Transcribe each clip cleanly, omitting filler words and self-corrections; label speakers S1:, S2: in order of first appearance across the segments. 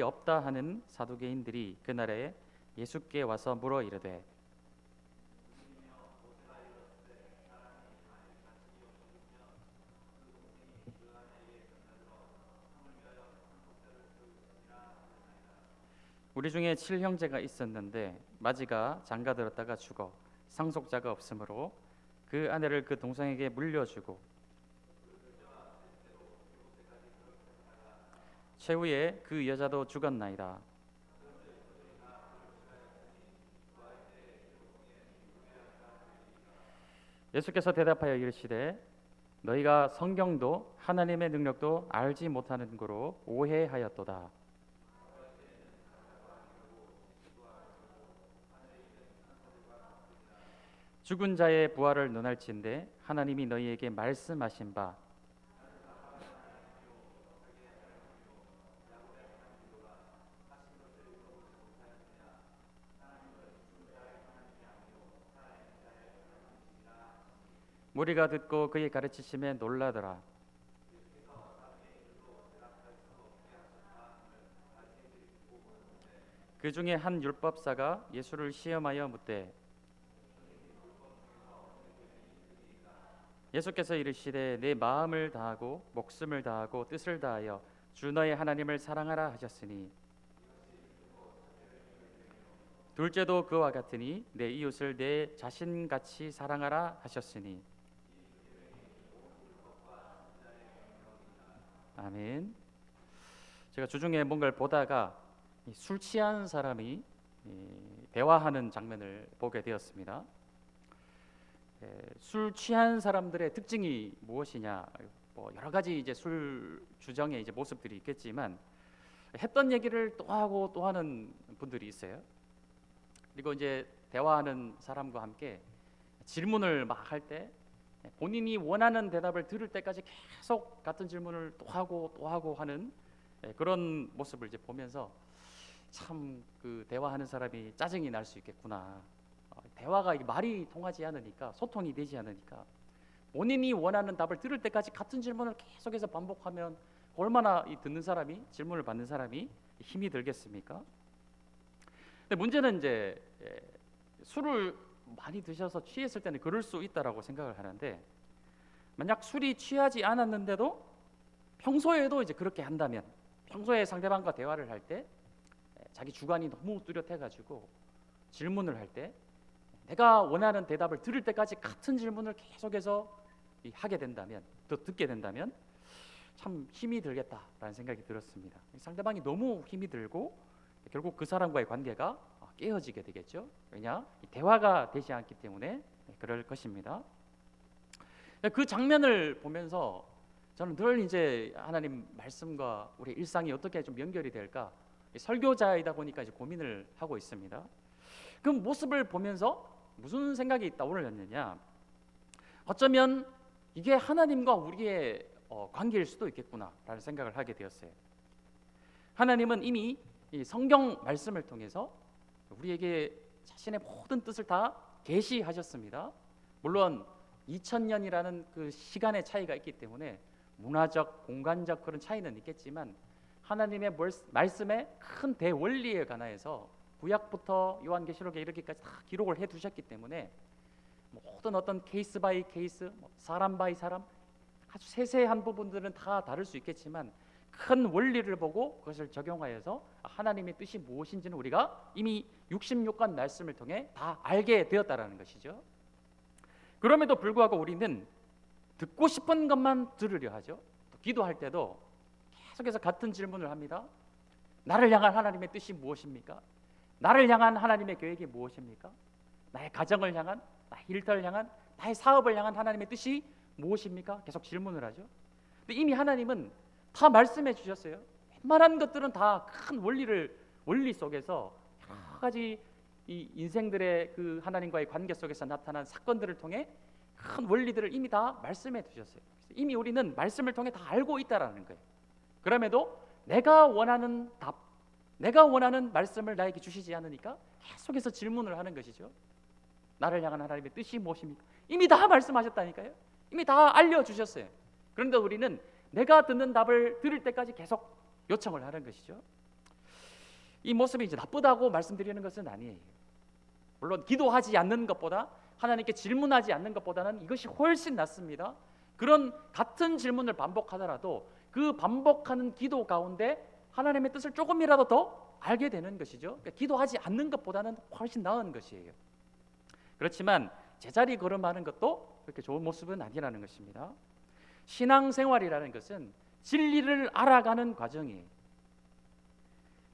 S1: 바울이 없다 하는 사두개인들이 그날에 예수께 와서 물어 이르되 우리 중에 7형제가 있었는데 마지가 장가들었다가 죽어 상속자가 없으므로 그 아내를 그 동생에게 물려주고 최후에 그 여자도 죽었나이다. 예수께서 대답하여 이르시되 너희가 성경도 하나님의 능력도 알지 못하는 고로 오해하였도다. 죽은 자의 부활을 논할진대 하나님이 너희에게 말씀하신 바 무리가 듣고 그의 가르치심에 놀라더라. 그 중에 한 율법사가 예수를 시험하여 묻되 예수께서 이르시되 내 마음을 다하고 목숨을 다하고 뜻을 다하여 주 너의 하나님을 사랑하라 하셨으니 둘째도 그와 같으니 내 이웃을 내 자신같이 사랑하라 하셨으니 아멘. 제가 주중에 뭔가를 보다가 술 취한 사람이 대화하는 장면을 보게 되었습니다. 술 취한 사람들의 특징이 무엇이냐? 뭐 여러 가지 이제 술 주정의 이제 모습들이 있겠지만 했던 얘기를 또 하고 또 하는 분들이 있어요. 그리고 이제 대화하는 사람과 함께 질문을 막 할 때 본인이 원하는 대답을 들을 때까지 계속 같은 질문을 또 하고 하는 그런 모습을 이제 보면서 참 그 대화하는 사람이 짜증이 날 수 있겠구나. 대화가 말이 통하지 않으니까 소통이 되지 않으니까 본인이 원하는 답을 들을 때까지 같은 질문을 계속해서 반복하면 얼마나 이 듣는 사람이 질문을 받는 사람이 힘이 들겠습니까? 근데 문제는 이제 술을 많이 드셔서 취했을 때는 그럴 수 있다라고 생각을 하는데 만약 술이 취하지 않았는데도 평소에도 이제 그렇게 한다면 평소에 상대방과 대화를 할 때 자기 주관이 너무 뚜렷해가지고 질문을 할 때 내가 원하는 대답을 들을 때까지 같은 질문을 계속해서 하게 된다면 또 듣게 된다면 참 힘이 들겠다라는 생각이 들었습니다. 상대방이 너무 힘이 들고 결국 그 사람과의 관계가 깨어지게 되겠죠. 왜냐? 대화가 되지 않기 때문에 그럴 것입니다. 그 장면을 보면서 저는 늘 이제 하나님 말씀과 우리 일상이 어떻게 좀 연결이 될까 설교자이다 보니까 이제 고민을 하고 있습니다. 그 모습을 보면서 무슨 생각이 떠오르느냐? 어쩌면 이게 하나님과 우리의 관계일 수도 있겠구나라는 생각을 하게 되었어요. 하나님은 이미 이 성경 말씀을 통해서 우리에게 자신의 모든 뜻을 다 계시하셨습니다. 물론 2000년이라는 그 시간의 차이가 있기 때문에 문화적, 공간적 그런 차이는 있겠지만 하나님의 말씀의 큰 대원리에 관하여서 구약부터 요한계시록에 이르기까지 다 기록을 해두셨기 때문에 모든 어떤 케이스 바이 케이스, 사람 바이 사람 아주 세세한 부분들은 다 다를 수 있겠지만 큰 원리를 보고 그것을 적용하여서 하나님의 뜻이 무엇인지는 우리가 이미 66권 말씀을 통해 다 알게 되었다라는 것이죠. 그럼에도 불구하고 우리는 듣고 싶은 것만 들으려 하죠. 또 기도할 때도 계속해서 같은 질문을 합니다. 나를 향한 하나님의 뜻이 무엇입니까? 나를 향한 하나님의 계획이 무엇입니까? 나의 가정을 향한, 나의 일터를 향한, 나의 사업을 향한 하나님의 뜻이 무엇입니까? 계속 질문을 하죠. 근데 이미 하나님은 다 말씀해 주셨어요. 웬만한 것들은 다 큰 원리 속에서 여러 가지 이 인생들의 그 하나님과의 관계 속에서 나타난 사건들을 통해 큰 원리들을 이미 다 말씀해 두셨어요. 이미 우리는 말씀을 통해 다 알고 있다라는 거예요. 그럼에도 내가 원하는 답, 내가 원하는 말씀을 나에게 주시지 않으니까 계속해서 질문을 하는 것이죠. 나를 향한 하나님의 뜻이 무엇입니까? 이미 다 말씀하셨다니까요. 이미 다 알려주셨어요. 그런데 우리는 내가 듣는 답을 들을 때까지 계속 요청을 하는 것이죠. 이 모습이 이제 나쁘다고 말씀드리는 것은 아니에요. 물론 기도하지 않는 것보다, 하나님께 질문하지 않는 것보다는 이것이 훨씬 낫습니다. 그런 같은 질문을 반복하더라도 그 반복하는 기도 가운데 하나님의 뜻을 조금이라도 더 알게 되는 것이죠. 그러니까 기도하지 않는 것보다는 훨씬 나은 것이에요. 그렇지만 제자리 걸음하는 것도 그렇게 좋은 모습은 아니라는 것입니다. 신앙생활이라는 것은 진리를 알아가는 과정이에요.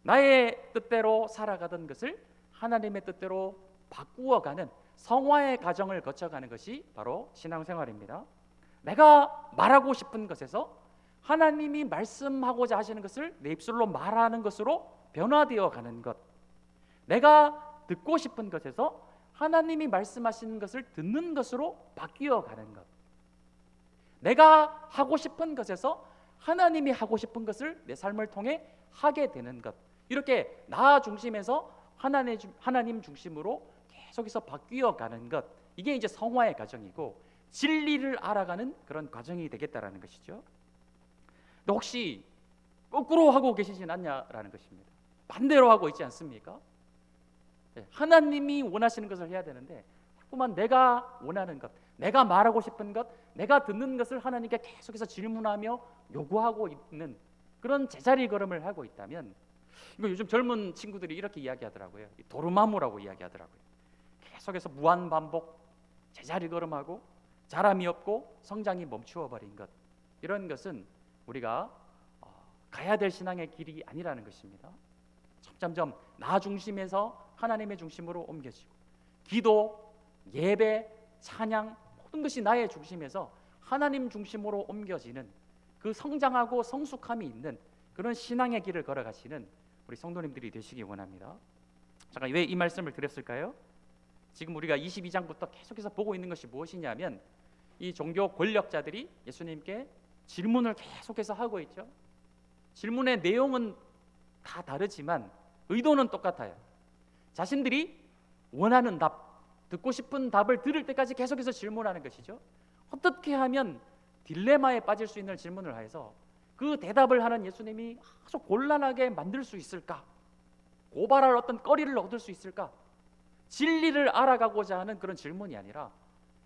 S1: 나의 뜻대로 살아가던 것을 하나님의 뜻대로 바꾸어가는 성화의 과정을 거쳐가는 것이 바로 신앙생활입니다. 내가 말하고 싶은 것에서 하나님이 말씀하고자 하시는 것을 내 입술로 말하는 것으로 변화되어 가는 것, 내가 듣고 싶은 것에서 하나님이 말씀하시는 것을 듣는 것으로 바뀌어 가는 것, 내가 하고 싶은 것에서 하나님이 하고 싶은 것을 내 삶을 통해 하게 되는 것, 이렇게 나 중심에서 하나님 중심으로 계속해서 바뀌어 가는 것, 이게 이제 성화의 과정이고 진리를 알아가는 그런 과정이 되겠다라는 것이죠. 근데 혹시 거꾸로 하고 계시진 않냐라는 것입니다. 반대로 하고 있지 않습니까? 하나님이 원하시는 것을 해야 되는데 자꾸만 내가 원하는 것, 내가 말하고 싶은 것, 내가 듣는 것을 하나님께 계속해서 질문하며 요구하고 있는 그런 제자리 걸음을 하고 있다면, 이거 요즘 젊은 친구들이 이렇게 이야기하더라고요. 도루마무라고 이야기하더라고요. 계속해서 무한 반복, 제자리 걸음하고 자람이 없고 성장이 멈추어 버린 것, 이런 것은 우리가 가야 될 신앙의 길이 아니라는 것입니다. 점점 나 중심에서 하나님의 중심으로 옮겨지고 기도, 예배, 찬양, 모든 것이 나의 중심에서 하나님 중심으로 옮겨지는 그 성장하고 성숙함이 있는 그런 신앙의 길을 걸어가시는 우리 성도님들이 되시기 원합니다. 잠깐, 왜 이 말씀을 드렸을까요? 지금 우리가 22장부터 계속해서 보고 있는 것이 무엇이냐면 이 종교 권력자들이 예수님께 질문을 계속해서 하고 있죠. 질문의 내용은 다 다르지만 의도는 똑같아요. 자신들이 원하는 답, 듣고 싶은 답을 들을 때까지 계속해서 질문하는 것이죠. 어떻게 하면 딜레마에 빠질 수 있는 질문을 해서 그 대답을 하는 예수님이 아주 곤란하게 만들 수 있을까? 고발할 어떤 거리를 얻을 수 있을까? 진리를 알아가고자 하는 그런 질문이 아니라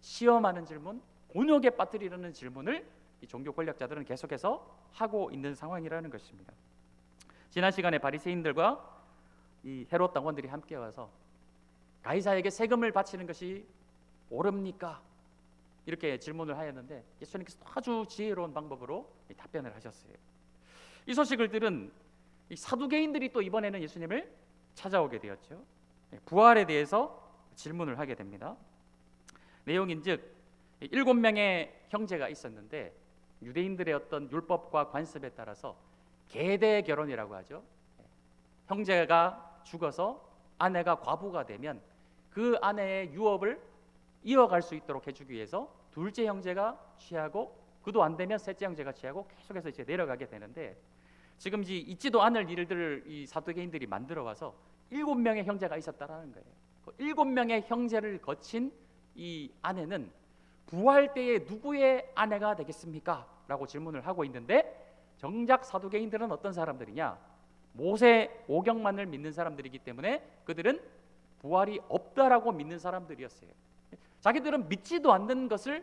S1: 시험하는 질문, 곤욕에 빠뜨리려는 질문을 이 종교 권력자들은 계속해서 하고 있는 상황이라는 것입니다. 지난 시간에 바리새인들과 이 헤롯 당원들이 함께 와서 가이사에게 세금을 바치는 것이 옳습니까? 이렇게 질문을 하였는데 예수님께서 아주 지혜로운 방법으로 답변을 하셨어요. 이 소식을 들은 이 사두개인들이 또 이번에는 예수님을 찾아오게 되었죠. 부활에 대해서 질문을 하게 됩니다. 내용인즉 7명의 형제가 있었는데 유대인들의 어떤 율법과 관습에 따라서 계대 결혼이라고 하죠. 형제가 죽어서 아내가 과부가 되면 그 아내의 유업을 이어갈 수 있도록 해주기 위해서 둘째 형제가 취하고, 그도 안 되면 셋째 형제가 취하고 계속해서 이제 내려가게 되는데, 지금 이제 있지도 않을 일들을 이 사두개인들이 만들어 와서 7명의 형제가 있었다라는 거예요. 그 7명의 형제를 거친 이 아내는 부활 때에 누구의 아내가 되겠습니까? 라고 질문을 하고 있는데, 정작 사두개인들은 어떤 사람들이냐? 모세 오경만을 믿는 사람들이기 때문에 그들은 부활이 없다라고 믿는 사람들이었어요. 자기들은 믿지도 않는 것을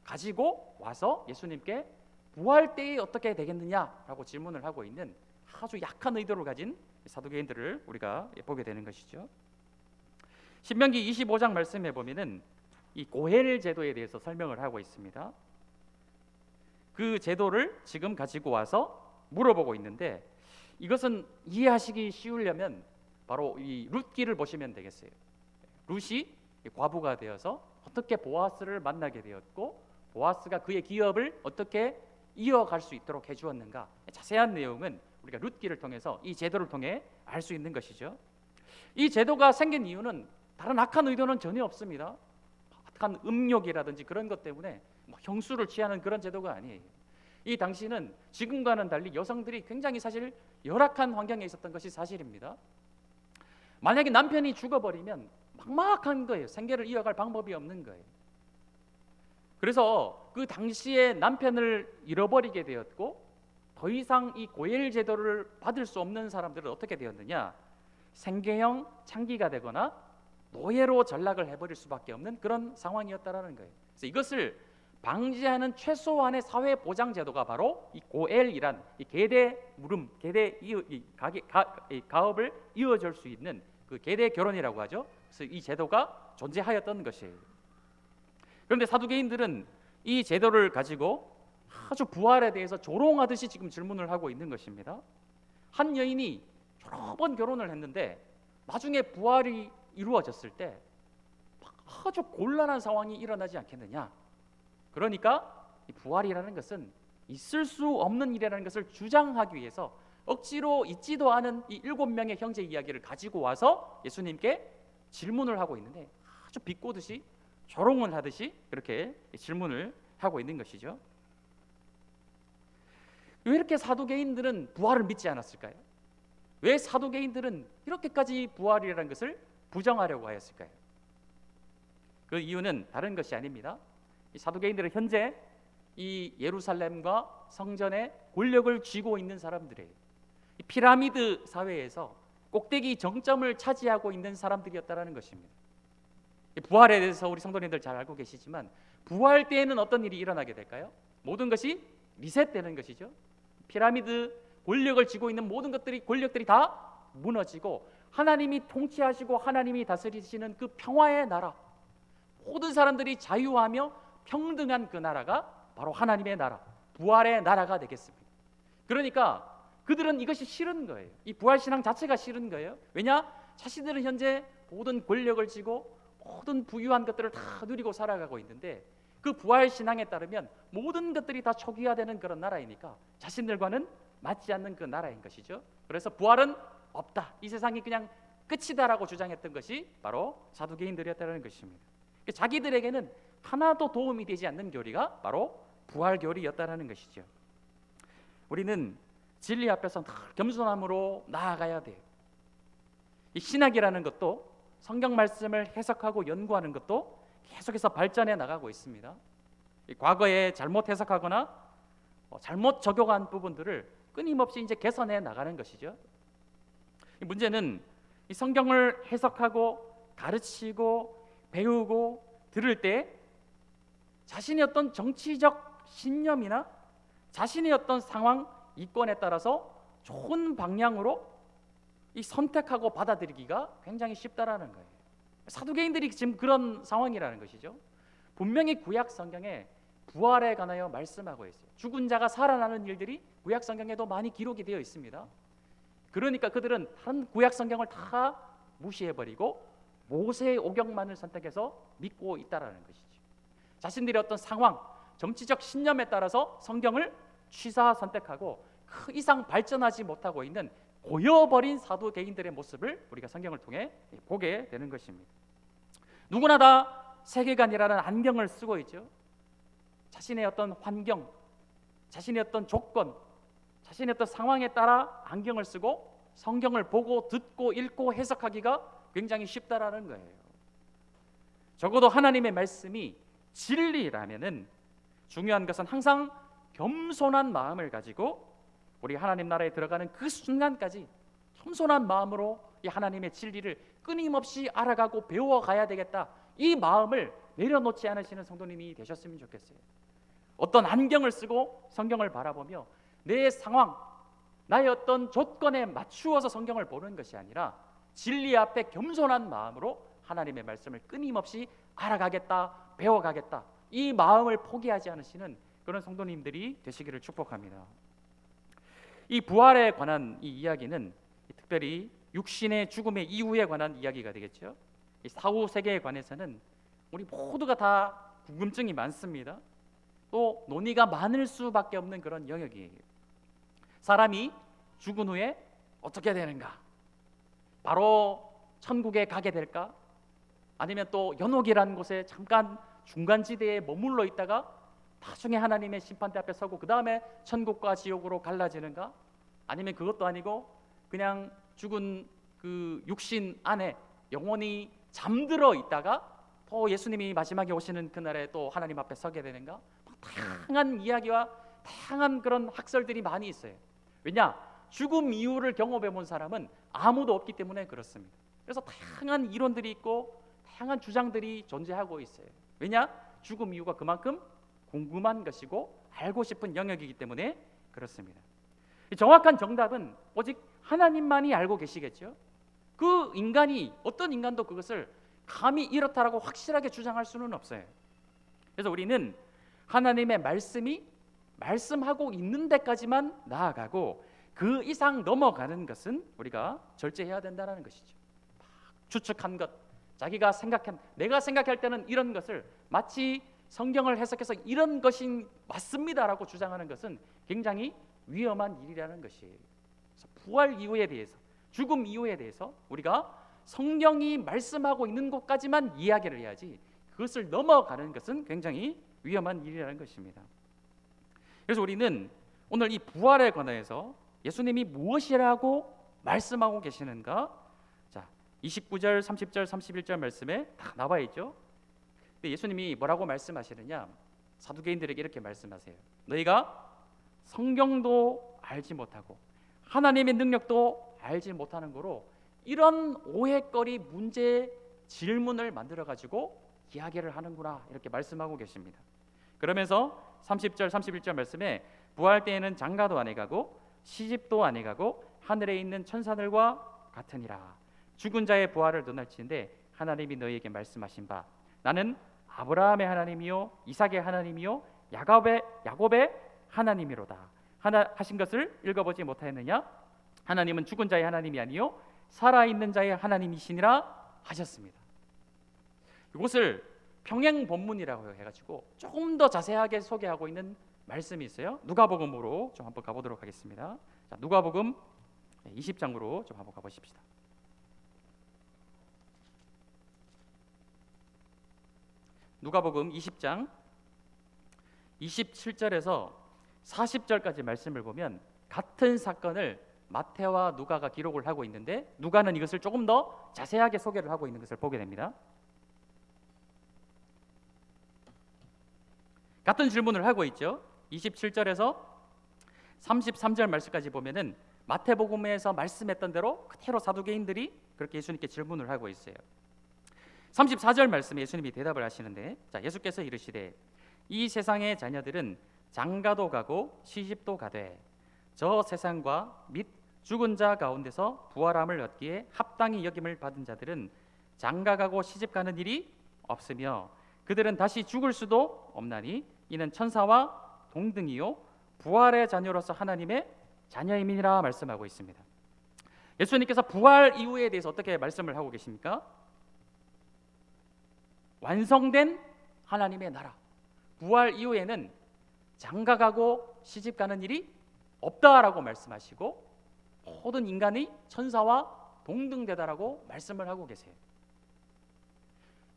S1: 가지고 와서 예수님께 부활 때에 어떻게 되겠느냐라고 질문을 하고 있는 아주 약한 의도를 가진 사두개인들을 우리가 보게 되는 것이죠. 신명기 25장 말씀에 보면은 이 고헬 제도에 대해서 설명을 하고 있습니다. 그 제도를 지금 가지고 와서 물어보고 있는데, 이것은 이해하시기 쉬우려면 바로 이 룻기를 보시면 되겠어요. 룻이 과부가 되어서 어떻게 보아스를 만나게 되었고, 보아스가 그의 기업을 어떻게 이어갈 수 있도록 해주었는가, 자세한 내용은 우리가 룻기를 통해서 이 제도를 통해 알 수 있는 것이죠. 이 제도가 생긴 이유는 다른 악한 의도는 전혀 없습니다. 악한 음욕이라든지 그런 것 때문에 형수를 취하는 그런 제도가 아니에요. 이 당시는 지금과는 달리 여성들이 굉장히 사실 열악한 환경에 있었던 것이 사실입니다. 만약에 남편이 죽어버리면 막막한 거예요. 생계를 이어갈 방법이 없는 거예요. 그래서 그 당시에 남편을 잃어버리게 되었고, 더 이상 이 고엘 제도를 받을 수 없는 사람들은 어떻게 되었느냐? 생계형 창기가 되거나 노예로 전락을 해버릴 수밖에 없는 그런 상황이었다라는 거예요. 그래서 이것을 방지하는 최소한의 사회 보장 제도가 바로 이 고엘이란 이 계대 물음, 계대 가업을 이어줄 수 있는 그 계대 결혼이라고 하죠. 그래서 이 제도가 존재하였던 것이에요. 그런데 사두개인들은 이 제도를 가지고 아주 부활에 대해서 조롱하듯이 지금 질문을 하고 있는 것입니다. 한 여인이 여러 번 결혼을 했는데 나중에 부활이 이루어졌을 때 아주 곤란한 상황이 일어나지 않겠느냐. 그러니까 이 부활이라는 것은 있을 수 없는 일이라는 것을 주장하기 위해서 억지로 있지도 않은 이 7명의 형제 이야기를 가지고 와서 예수님께 질문을 하고 있는데 아주 비꼬듯이 조롱을 하듯이 그렇게 질문을 하고 있는 것이죠. 왜 이렇게 사두개인들은 부활을 믿지 않았을까요? 왜 사두개인들은 이렇게까지 부활이라는 것을 부정하려고 하였을까요? 그 이유는 다른 것이 아닙니다. 이 사두개인들은 현재 이 예루살렘과 성전의 권력을 쥐고 있는 사람들이에요. 이 피라미드 사회에서 꼭대기 정점을 차지하고 있는 사람들이었다라는 것입니다. 부활에 대해서 우리 성도님들 잘 알고 계시지만 부활 때에는 어떤 일이 일어나게 될까요? 모든 것이 리셋되는 것이죠. 피라미드 권력을 쥐고 있는 모든 권력들이 다 무너지고 하나님이 통치하시고 하나님이 다스리시는 그 평화의 나라, 모든 사람들이 자유하며 평등한 그 나라가 바로 하나님의 나라, 부활의 나라가 되겠습니다. 그러니까 그들은 이것이 싫은 거예요. 이 부활신앙 자체가 싫은 거예요. 왜냐? 자신들은 현재 모든 권력을 쥐고 모든 부유한 것들을 다 누리고 살아가고 있는데 그 부활신앙에 따르면 모든 것들이 다 초기화되는 그런 나라이니까 자신들과는 맞지 않는 그 나라인 것이죠. 그래서 부활은 없다, 이 세상이 그냥 끝이다라고 주장했던 것이 바로 사두개인들이었다는 것입니다. 자기들에게는 하나도 도움이 되지 않는 교리가 바로 부활 교리였다는 것이죠. 우리는 진리 앞에서 겸손함으로 나아가야 돼요. 이 신학이라는 것도 성경 말씀을 해석하고 연구하는 것도 계속해서 발전해 나가고 있습니다. 과거에 잘못 해석하거나 잘못 적용한 부분들을 끊임없이 이제 개선해 나가는 것이죠. 문제는 이 성경을 해석하고 가르치고 배우고 들을 때 자신의 어떤 정치적 신념이나 자신의 어떤 상황, 이권에 따라서 좋은 방향으로 이 선택하고 받아들이기가 굉장히 쉽다라는 거예요. 사두개인들이 지금 그런 상황이라는 것이죠. 분명히 구약 성경에 부활에 관하여 말씀하고 있어요. 죽은 자가 살아나는 일들이 구약 성경에도 많이 기록이 되어 있습니다. 그러니까 그들은 한 구약 성경을 다 무시해버리고 모세의 오경만을 선택해서 믿고 있다라는 것이죠. 자신들의 어떤 상황, 정치적 신념에 따라서 성경을 취사 선택하고 그 이상 발전하지 못하고 있는 고여버린 사두개인들의 모습을 우리가 성경을 통해 보게 되는 것입니다. 누구나 다 세계관이라는 안경을 쓰고 있죠. 자신의 어떤 환경, 자신의 어떤 조건, 자신의 어떤 상황에 따라 안경을 쓰고 성경을 보고 듣고 읽고 해석하기가 굉장히 쉽다라는 거예요. 적어도 하나님의 말씀이 진리라면은 중요한 것은 항상 겸손한 마음을 가지고 우리 하나님 나라에 들어가는 그 순간까지 겸손한 마음으로 이 하나님의 진리를 끊임없이 알아가고 배워가야 되겠다, 이 마음을 내려놓지 않으시는 성도님이 되셨으면 좋겠어요. 어떤 안경을 쓰고 성경을 바라보며 내 상황, 나의 어떤 조건에 맞추어서 성경을 보는 것이 아니라 진리 앞에 겸손한 마음으로 하나님의 말씀을 끊임없이 알아가겠다, 배워가겠다, 이 마음을 포기하지 않으시는 그런 성도님들이 되시기를 축복합니다. 이 부활에 관한 이 이야기는 특별히 육신의 죽음의 이후에 관한 이야기가 되겠죠. 이 사후 세계에 관해서는 우리 모두가 다 궁금증이 많습니다. 또 논의가 많을 수밖에 없는 그런 영역이에요. 사람이 죽은 후에 어떻게 되는가? 바로 천국에 가게 될까? 아니면 또 연옥이라는 곳에 잠깐 중간지대에 머물러 있다가 나중에 하나님의 심판대 앞에 서고 그 다음에 천국과 지옥으로 갈라지는가? 아니면 그것도 아니고 그냥 죽은 그 육신 안에 영원히 잠들어 있다가 또 예수님이 마지막에 오시는 그날에 또 하나님 앞에 서게 되는가? 다양한 이야기와 다양한 그런 학설들이 많이 있어요. 왜냐? 죽음 이후를 경험해 본 사람은 아무도 없기 때문에 그렇습니다. 그래서 다양한 이론들이 있고 다양한 주장들이 존재하고 있어요. 왜냐? 죽음 이유가 그만큼 궁금한 것이고 알고 싶은 영역이기 때문에 그렇습니다. 정확한 정답은 오직 하나님만이 알고 계시겠죠. 그 인간이 어떤 인간도 그것을 감히 이렇다라고 확실하게 주장할 수는 없어요. 그래서 우리는 하나님의 말씀이 말씀하고 있는 데까지만 나아가고 그 이상 넘어가는 것은 우리가 절제해야 된다는 것이죠. 추측한 것, 자기가 생각한, 내가 생각할 때는 이런 것을 마치 성경을 해석해서 이런 것이 맞습니다라고 주장하는 것은 굉장히 위험한 일이라는 것이에요. 그래서 부활 이유에 대해서, 죽음 이유에 대해서 우리가 성경이 말씀하고 있는 곳까지만 이야기를 해야지 그것을 넘어가는 것은 굉장히 위험한 일이라는 것입니다. 그래서 우리는 오늘 이 부활에 관해서 예수님이 무엇이라고 말씀하고 계시는가? 자, 29절, 30절, 31절 말씀에 다 나와 있죠. 근데 예수님이 뭐라고 말씀하시느냐? 사두개인들에게 이렇게 말씀하세요. 너희가 성경도 알지 못하고 하나님의 능력도 알지 못하는 거로 이런 오해거리 문제 질문을 만들어 가지고 이야기를 하는구나, 이렇게 말씀하고 계십니다. 그러면서 30절 31절 말씀에 부활 때에는 장가도 안 해가고 시집도 안 해가고 하늘에 있는 천사들과 같으니라. 죽은 자의 부활을 논할지인데 하나님이 너희에게 말씀하신 바 나는 아브라함의 하나님이요 이삭의 하나님이요 야곱의 하나님이로다 하신 것을 읽어보지 못하였느냐? 하나님은 죽은 자의 하나님이 아니요 살아있는 자의 하나님이시니라 하셨습니다. 이것을 평행 본문이라고 해가지고 조금 더 자세하게 소개하고 있는 말씀이 있어요. 누가복음으로 좀 한번 가보도록 하겠습니다. 자, 누가복음 20장으로 좀 한번 가보십시다. 누가복음 20장 27절에서 40절까지 말씀을 보면 같은 사건을 마태와 누가가 기록을 하고 있는데 누가는 이것을 조금 더 자세하게 소개를 하고 있는 것을 보게 됩니다. 같은 질문을 하고 있죠. 27절에서 33절 말씀까지 보면은 마태복음에서 말씀했던 대로 그대로 사두개인들이 그렇게 예수님께 질문을 하고 있어요. 34절 말씀에 예수님이 대답을 하시는데, 자, 예수께서 이르시되 이 세상의 자녀들은 장가도 가고 시집도 가되 저 세상과 및 죽은 자 가운데서 부활함을 얻기에 합당히 여김을 받은 자들은 장가가고 시집가는 일이 없으며 그들은 다시 죽을 수도 없나니 이는 천사와 동등이요 부활의 자녀로서 하나님의 자녀임이니라 말씀하고 있습니다. 예수님께서 부활 이후에 대해서 어떻게 말씀을 하고 계십니까? 완성된 하나님의 나라, 부활 이후에는 장가가고 시집가는 일이 없다라고 말씀하시고 모든 인간이 천사와 동등되다라고 말씀을 하고 계세요.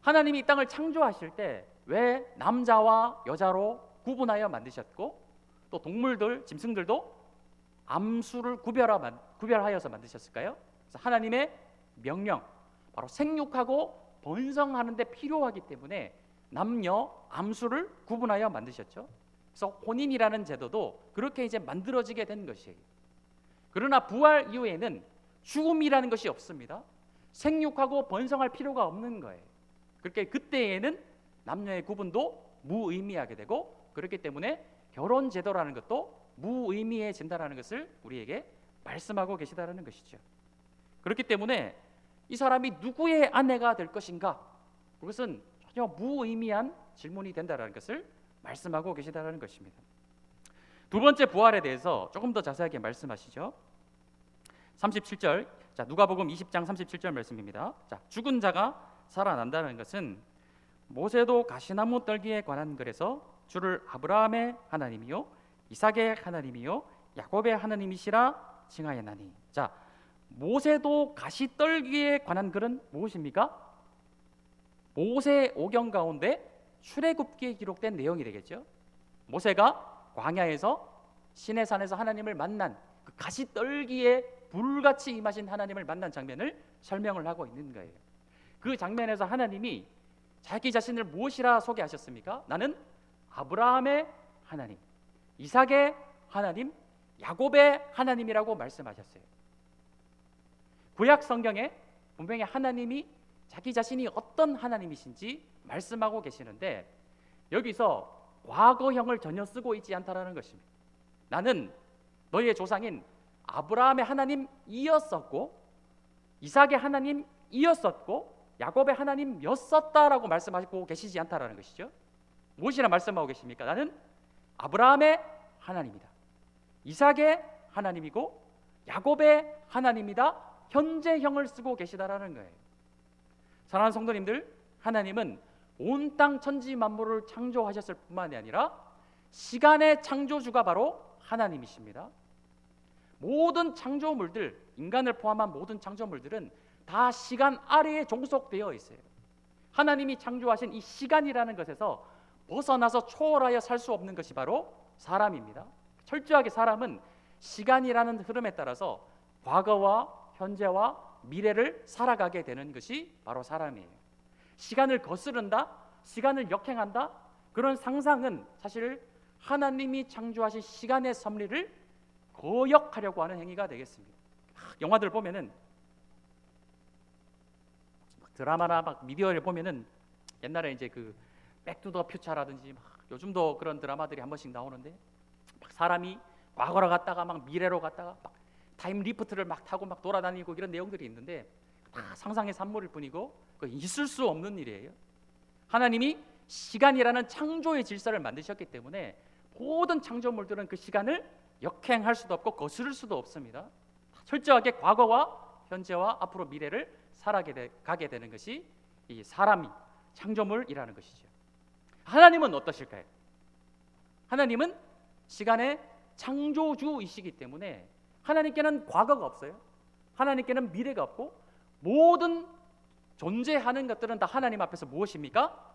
S1: 하나님이 이 땅을 창조하실 때 왜 남자와 여자로 구분하여 만드셨고 또 동물들, 짐승들도 암수를 구별하여서 만드셨을까요? 그래서 하나님의 명령, 바로 생육하고 번성하는 데 필요하기 때문에 남녀 암수를 구분하여 만드셨죠. 그래서 혼인이라는 제도도 그렇게 이제 만들어지게 된 것이에요. 그러나 부활 이후에는 죽음이라는 것이 없습니다. 생육하고 번성할 필요가 없는 거예요. 그렇게 그때에는 남녀의 구분도 무의미하게 되고 그렇기 때문에 결혼 제도라는 것도 무의미해진다라는 것을 우리에게 말씀하고 계시다라는 것이죠. 그렇기 때문에 이 사람이 누구의 아내가 될 것인가, 그것은 전혀 무의미한 질문이 된다라는 것을 말씀하고 계시다라는 것입니다. 두 번째 부활에 대해서 조금 더 자세하게 말씀하시죠. 37절, 자, 누가복음 20장 37절 말씀입니다. 자, 죽은 자가 살아난다는 것은 모세도 가시나무 떨기에 관한 글에서 주를 아브라함의 하나님이요 이삭의 하나님이요 야곱의 하나님이시라 칭하였나니. 자, 모세도 가시떨기에 관한 글은 무엇입니까? 모세 오경 가운데 출애굽기에 기록된 내용이 되겠죠. 모세가 광야에서 시내산에서 하나님을 만난 그 가시떨기에 불같이 임하신 하나님을 만난 장면을 설명을 하고 있는 거예요. 그 장면에서 하나님이 자기 자신을 무엇이라 소개하셨습니까? 나는 아브라함의 하나님, 이삭의 하나님, 야곱의 하나님이라고 말씀하셨어요. 구약 성경에 분명히 하나님이 자기 자신이 어떤 하나님이신지 말씀하고 계시는데 여기서 과거형을 전혀 쓰고 있지 않다라는 것입니다. 나는 너희의 조상인 아브라함의 하나님이었었고 이삭의 하나님이었었고 야곱의 하나님이었었다라고 말씀하시고 계시지 않다라는 것이죠. 무엇이라 말씀하고 계십니까? 나는 아브라함의 하나님이다. 이삭의 하나님이고 야곱의 하나님이다. 현재형을 쓰고 계시다라는 거예요. 사랑하는 성도님들, 하나님은 온 땅 천지 만물을 창조하셨을 뿐만이 아니라 시간의 창조주가 바로 하나님이십니다. 모든 창조물들, 인간을 포함한 모든 창조물들은 다 시간 아래에 종속되어 있어요. 하나님이 창조하신 이 시간이라는 것에서 벗어나서 초월하여 살 수 없는 것이 바로 사람입니다. 철저하게 사람은 시간이라는 흐름에 따라서 과거와 현재와 미래를 살아가게 되는 것이 바로 사람이에요. 시간을 거스른다, 시간을 역행한다, 그런 상상은 사실 하나님이 창조하신 시간의 섭리를 거역하려고 하는 행위가 되겠습니다. 영화들 보면은 드라마나 막 미디어를 보면은 옛날에 이제 그 백투더 퓨처라든지 요즘도 그런 드라마들이 한 번씩 나오는데 막 사람이 과거로 갔다가 막 미래로 갔다가 막 타임 리프트를 막 타고 막 돌아다니고 이런 내용들이 있는데 다 상상의 산물일 뿐이고 있을 수 없는 일이에요. 하나님이 시간이라는 창조의 질서를 만드셨기 때문에 모든 창조물들은 그 시간을 역행할 수도 없고 거스를 수도 없습니다. 철저하게 과거와 현재와 앞으로 미래를 살아가게 되는 것이 이 사람이 창조물이라는 것이죠. 하나님은 어떠실까요? 하나님은 시간의 창조주이시기 때문에 하나님께는 과거가 없어요. 하나님께는 미래가 없고 모든 존재하는 것들은 다 하나님 앞에서 무엇입니까?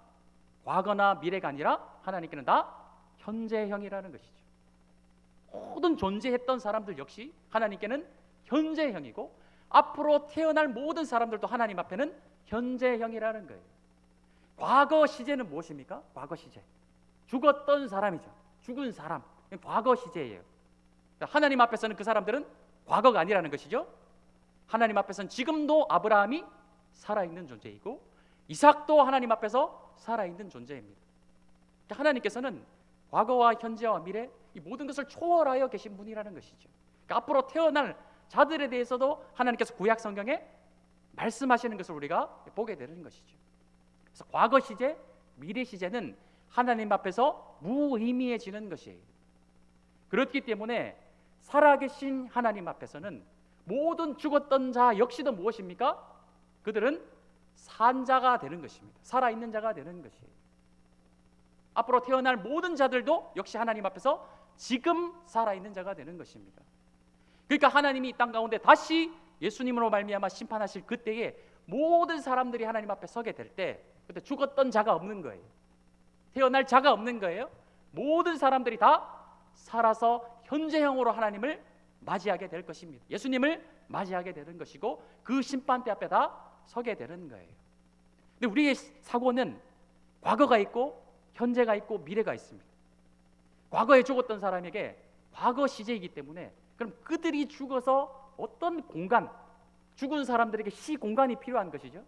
S1: 과거나 미래가 아니라 하나님께는 다 현재형이라는 것이죠. 모든 존재했던 사람들 역시 하나님께는 현재형이고 앞으로 태어날 모든 사람들도 하나님 앞에는 현재형이라는 거예요. 과거 시제는 무엇입니까? 과거 시제. 죽었던 사람이죠. 죽은 사람. 과거 시제예요. 하나님 앞에서는 그 사람들은 과거가 아니라는 것이죠. 하나님 앞에서는 지금도 아브라함이 살아있는 존재이고 이삭도 하나님 앞에서 살아있는 존재입니다. 하나님께서는 과거와 현재와 미래 이 모든 것을 초월하여 계신 분이라는 것이죠. 그러니까 앞으로 태어날 자들에 대해서도 하나님께서 구약 성경에 말씀하시는 것을 우리가 보게 되는 것이죠. 그래서 과거 시제, 미래 시제는 하나님 앞에서 무의미해지는 것이에요. 그렇기 때문에 살아계신 하나님 앞에서는 모든 죽었던 자 역시도 무엇입니까? 그들은 산 자가 되는 것입니다. 살아있는 자가 되는 것이에요. 앞으로 태어날 모든 자들도 역시 하나님 앞에서 지금 살아있는 자가 되는 것입니다. 그러니까 하나님이 이 땅 가운데 다시 예수님으로 말미암아 심판하실 그때에 모든 사람들이 하나님 앞에 서게 될 때 그때 죽었던 자가 없는 거예요. 태어날 자가 없는 거예요. 모든 사람들이 다 살아서 현재형으로 하나님을 맞이하게 될 것입니다. 예수님을 맞이하게 되는 것이고 그 심판대 앞에 다 서게 되는 거예요. 근데 우리의 사고는 과거가 있고 현재가 있고 미래가 있습니다. 과거에 죽었던 사람에게 과거 시제이기 때문에 그럼 그들이 죽어서 어떤 공간, 죽은 사람들에게 시공간이 필요한 것이죠.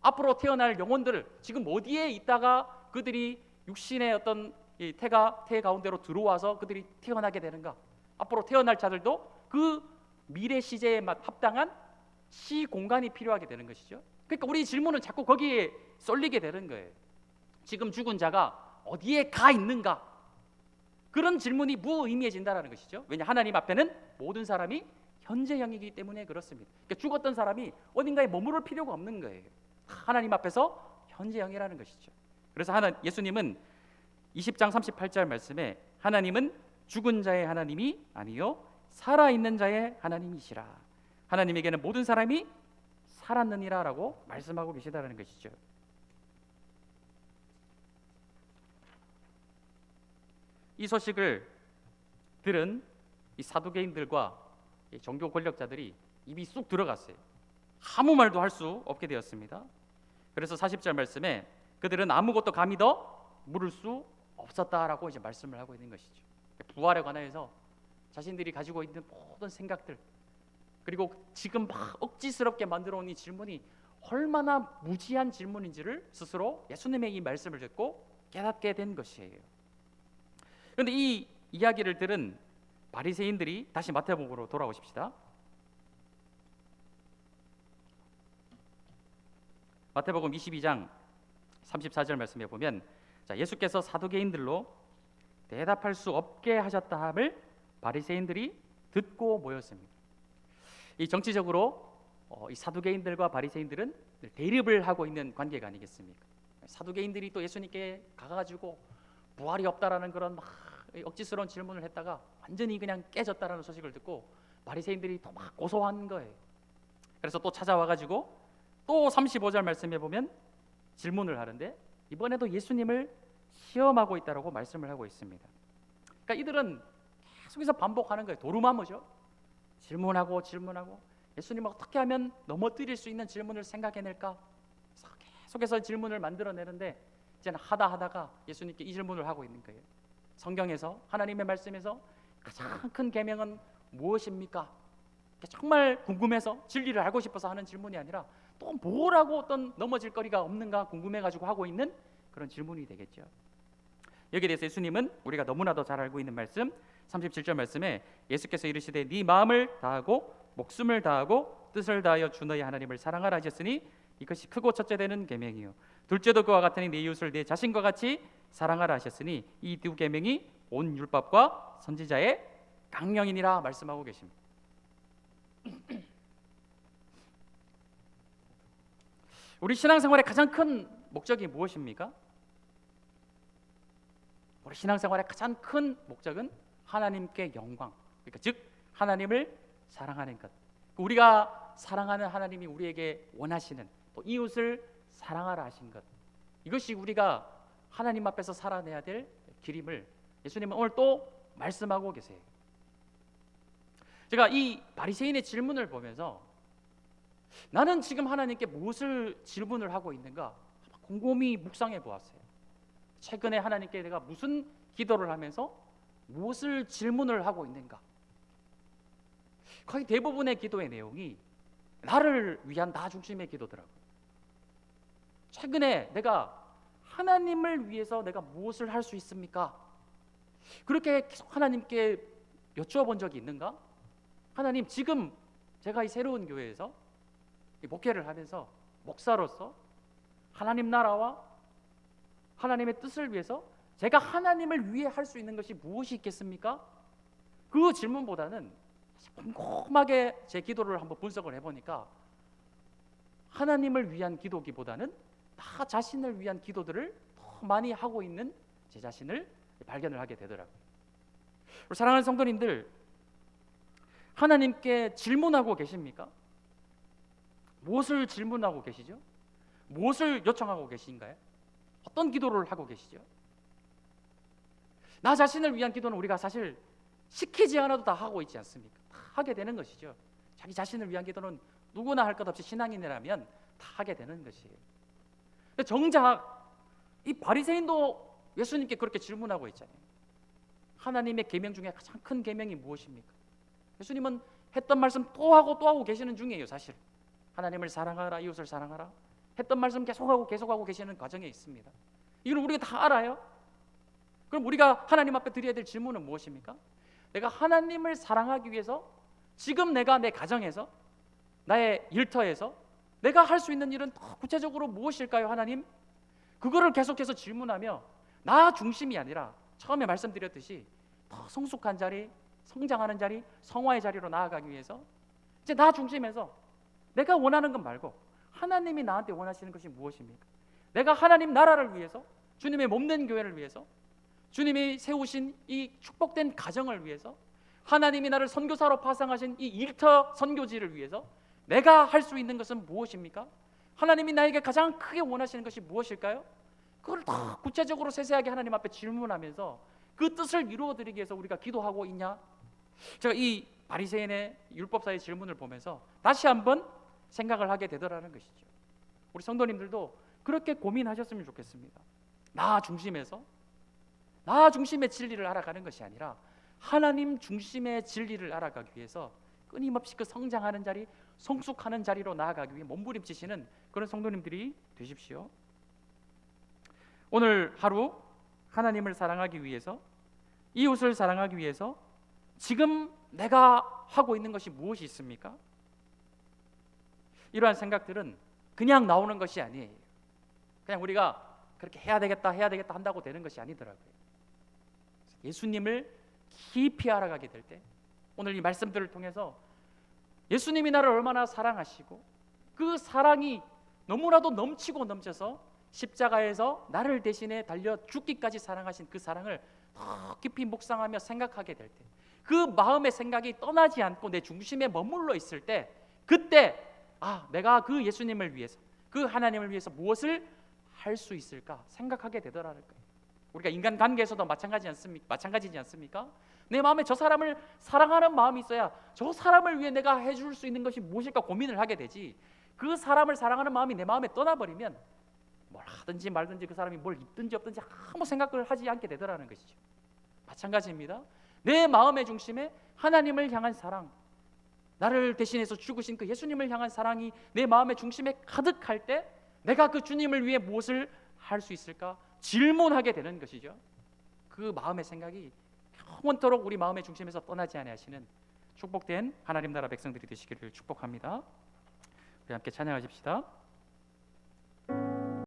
S1: 앞으로 태어날 영혼들을 지금 어디에 있다가 그들이 육신의 어떤 이 태 가운데로 들어와서 그들이 태어나게 되는가? 앞으로 태어날 자들도 그 미래 시제에 합당한 시 공간이 필요하게 되는 것이죠. 그러니까 우리 질문은 자꾸 거기에 쏠리게 되는 거예요. 지금 죽은 자가 어디에 가 있는가? 그런 질문이 무의미해진다는 것이죠. 왜냐 하나님 앞에는 모든 사람이 현재형이기 때문에 그렇습니다. 그러니까 죽었던 사람이 어딘가에 머무를 필요가 없는 거예요. 하나님 앞에서 현재형이라는 것이죠. 그래서 예수님은 20장 38절 말씀에 하나님은 죽은 자의 하나님이 아니요 살아있는 자의 하나님이시라. 하나님에게는 모든 사람이 살았느니라 라고 말씀하고 계시다는 것이죠. 이 소식을 들은 이 사두개인들과 이 종교 권력자들이 입이 쑥 들어갔어요. 아무 말도 할 수 없게 되었습니다. 그래서 40절 말씀에 그들은 아무것도 감히 더 물을 수 없었다라고 이제 말씀을 하고 있는 것이죠. 부활에 관하여서 자신들이 가지고 있는 모든 생각들, 그리고 지금 막 억지스럽게 만들어 온 이 질문이 얼마나 무지한 질문인지를 스스로 예수님의 이 말씀을 듣고 깨닫게 된 것이에요. 그런데 이 이야기를 들은 바리새인들이 다시 마태복음으로 돌아오십시다. 마태복음 22장 34절 말씀에 보면 예수께서 사두개인들로 대답할 수 없게 하셨다 함을 바리새인들이 듣고 모였습니다. 이 정치적으로 이 사두개인들과 바리새인들은 대립을 하고 있는 관계가 아니겠습니까? 사두개인들이 또 예수님께 가가지고 부활이 없다라는 그런 막 억지스러운 질문을 했다가 완전히 그냥 깨졌다라는 소식을 듣고 바리새인들이 또 막 고소한 거예요. 그래서 또 찾아와가지고 또 35절 말씀에 보면 질문을 하는데 이번에도 예수님을 시험하고 있다라고 말씀을 하고 있습니다. 그러니까 이들은 계속해서 반복하는 거예요. 도루마무죠. 질문하고 예수님을 어떻게 하면 넘어뜨릴 수 있는 질문을 생각해낼까? 계속해서 질문을 만들어내는데 이제는 하다가 예수님께 이 질문을 하고 있는 거예요. 성경에서 하나님의 말씀에서 가장 큰 계명은 무엇입니까? 정말 궁금해서 진리를 알고 싶어서 하는 질문이 아니라 또 뭐라고 어떤 넘어질 거리가 없는가 궁금해가지고 하고 있는 그런 질문이 되겠죠. 여기에 대해서 예수님은 우리가 너무나도 잘 알고 있는 말씀 37절 말씀에 예수께서 이르시되 네 마음을 다하고 목숨을 다하고 뜻을 다하여 주 너희 하나님을 사랑하라 하셨으니 이것이 크고 첫째 되는 계명이요 둘째도 그와 같으니 네 이웃을 내 자신과 같이 사랑하라 하셨으니 이 두 계명이 온 율법과 선지자의 강령이니라 말씀하고 계십니다. 우리 신앙생활의 가장 큰 목적이 무엇입니까? 우리 신앙생활의 가장 큰 목적은 하나님께 영광, 그러니까 즉 하나님을 사랑하는 것. 우리가 사랑하는 하나님이 우리에게 원하시는 또 이웃을 사랑하라 하신 것, 이것이 우리가 하나님 앞에서 살아내야 될 길임을 예수님은 오늘 또 말씀하고 계세요. 제가 이 바리새인의 질문을 보면서 나는 지금 하나님께 무엇을 질문을 하고 있는가 곰곰이 묵상해 보았어요. 최근에 하나님께 내가 무슨 기도를 하면서 무엇을 질문을 하고 있는가. 거의 대부분의 기도의 내용이 나를 위한 나 중심의 기도더라고요. 최근에 내가 하나님을 위해서 내가 무엇을 할 수 있습니까? 그렇게 계속 하나님께 여쭈어본 적이 있는가? 하나님, 지금 제가 이 새로운 교회에서 목회를 하면서 목사로서 하나님 나라와 하나님의 뜻을 위해서 제가 하나님을 위해 할 수 있는 것이 무엇이 있겠습니까? 그 질문보다는 꼼꼼하게 제 기도를 한번 분석을 해보니까 하나님을 위한 기도기보다는 나 자신을 위한 기도들을 더 많이 하고 있는 제 자신을 발견을 하게 되더라고요. 사랑하는 성도님들, 하나님께 질문하고 계십니까? 무엇을 질문하고 계시죠? 무엇을 요청하고 계신가요? 어떤 기도를 하고 계시죠? 나 자신을 위한 기도는 우리가 사실 시키지 않아도 다 하고 있지 않습니까? 다 하게 되는 것이죠. 자기 자신을 위한 기도는 누구나 할 것 없이 신앙인이라면 다 하게 되는 것이에요. 근데 정작 이 바리새인도 예수님께 그렇게 질문하고 있잖아요. 하나님의 계명 중에 가장 큰 계명이 무엇입니까? 예수님은 했던 말씀 또 하고 계시는 중이에요. 사실 하나님을 사랑하라, 이웃을 사랑하라 했던 말씀 계속하고 계시는 과정에 있습니다. 이걸 우리가 다 알아요. 그럼 우리가 하나님 앞에 드려야 될 질문은 무엇입니까? 내가 하나님을 사랑하기 위해서 지금 내가 내 가정에서 나의 일터에서 내가 할 수 있는 일은 더 구체적으로 무엇일까요, 하나님? 그거를 계속해서 질문하며 나 중심이 아니라 처음에 말씀드렸듯이 더 성숙한 자리, 성장하는 자리, 성화의 자리로 나아가기 위해서 이제 나 중심에서 내가 원하는 것 말고 하나님이 나한테 원하시는 것이 무엇입니까? 내가 하나님 나라를 위해서, 주님의 몸된 교회를 위해서, 주님이 세우신 이 축복된 가정을 위해서, 하나님이 나를 선교사로 파송하신 이 일터 선교지를 위해서 내가 할 수 있는 것은 무엇입니까? 하나님이 나에게 가장 크게 원하시는 것이 무엇일까요? 그걸 더 구체적으로 세세하게 하나님 앞에 질문하면서 그 뜻을 이루어드리기 위해서 우리가 기도하고 있냐? 제가 이 바리새인의 율법사의 질문을 보면서 다시 한번 생각을 하게 되더라는 것이죠. 우리 성도님들도 그렇게 고민하셨으면 좋겠습니다. 나 중심에서 나 중심의 진리를 알아가는 것이 아니라 하나님 중심의 진리를 알아가기 위해서 끊임없이 그 성장하는 자리, 성숙하는 자리로 나아가기 위해 몸부림치시는 그런 성도님들이 되십시오. 오늘 하루 하나님을 사랑하기 위해서, 이웃을 사랑하기 위해서 지금 내가 하고 있는 것이 무엇이 있습니까? 이러한 생각들은 그냥 나오는 것이 아니에요. 그냥 우리가 그렇게 해야 되겠다 한다고 되는 것이 아니더라고요. 예수님을 깊이 알아가게 될 때, 오늘 이 말씀들을 통해서 예수님이 나를 얼마나 사랑하시고 그 사랑이 너무나도 넘치고 넘쳐서 십자가에서 나를 대신에 달려 죽기까지 사랑하신 그 사랑을 더 깊이 묵상하며 생각하게 될 때, 그 마음의 생각이 떠나지 않고 내 중심에 머물러 있을 때, 그때 내가 그 예수님을 위해서, 그 하나님을 위해서 무엇을 할 수 있을까 생각하게 되더라는 거예요. 우리가 인간 관계에서도 마찬가지지 않습니까? 내 마음에 저 사람을 사랑하는 마음이 있어야 저 사람을 위해 내가 해줄 수 있는 것이 무엇일까 고민을 하게 되지, 그 사람을 사랑하는 마음이 내 마음에 떠나버리면 뭘 하든지 말든지 그 사람이 뭘 입든지 없든지 아무 생각을 하지 않게 되더라는 것이죠. 마찬가지입니다. 내 마음의 중심에 하나님을 향한 사랑, 나를 대신해서 죽으신 그 예수님을 향한 사랑이 내 마음의 중심에 가득할 때, 내가 그 주님을 위해 무엇을 할 수 있을까 질문하게 되는 것이죠. 그 마음의 생각이 영원토록 우리 마음의 중심에서 떠나지 아니하시는 축복된 하나님 나라 백성들이 되시기를 축복합니다. 우리 함께 찬양하십시다.